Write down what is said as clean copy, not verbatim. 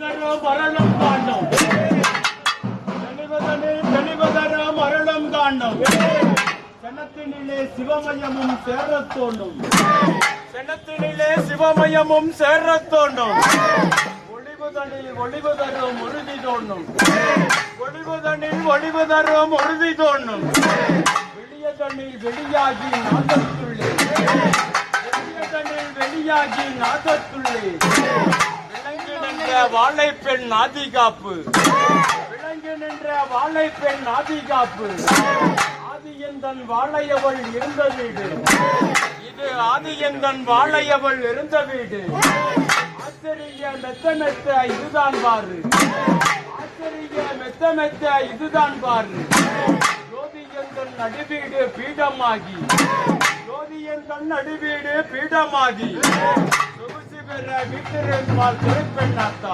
மரணம் காண்டம் தெளிவதரும் மரணம் காண்டம் செனத்தினிலே சிவமயமும் சேரத் தோண்டும் செனத்தினிலே சிவமயமும் சேரத் தோண்டும் ஒளிவுதனில் ஒளிவுதரும் உறுதி தோண்டும் ஒளிவுதனில் ஒளிவுதரும் உறுதி தோண்டும் வெளியதனில் வெளியாகி நாதத்துள்ளே வெளியதனில் வெளியாகி நாதத்துள்ளே விளங்கி நின்ற வாழைப்பெண் ஆதிகாப்பு விளங்கி நின்ற வாழைப்பெண் ஆதிகாப்பு ஆதியந்தன் வாழையவள் இருந்த வீடு இது ஆதியந்தன் வாழையவள் இருந்த வீடு ஆச்சரிய மெத்த மெத்த இதுதான் பாரு ஆச்சரிய மெத்த மெத்த இதுதான் பாரு ஜோதியந்தன் நடுவீடு பீடமாகி ஜோதியந்தன் நடுவீடு பீடமாகி சொகுசு பெற வீட்டிருந்தால் திருப்பெண்ணாத்தா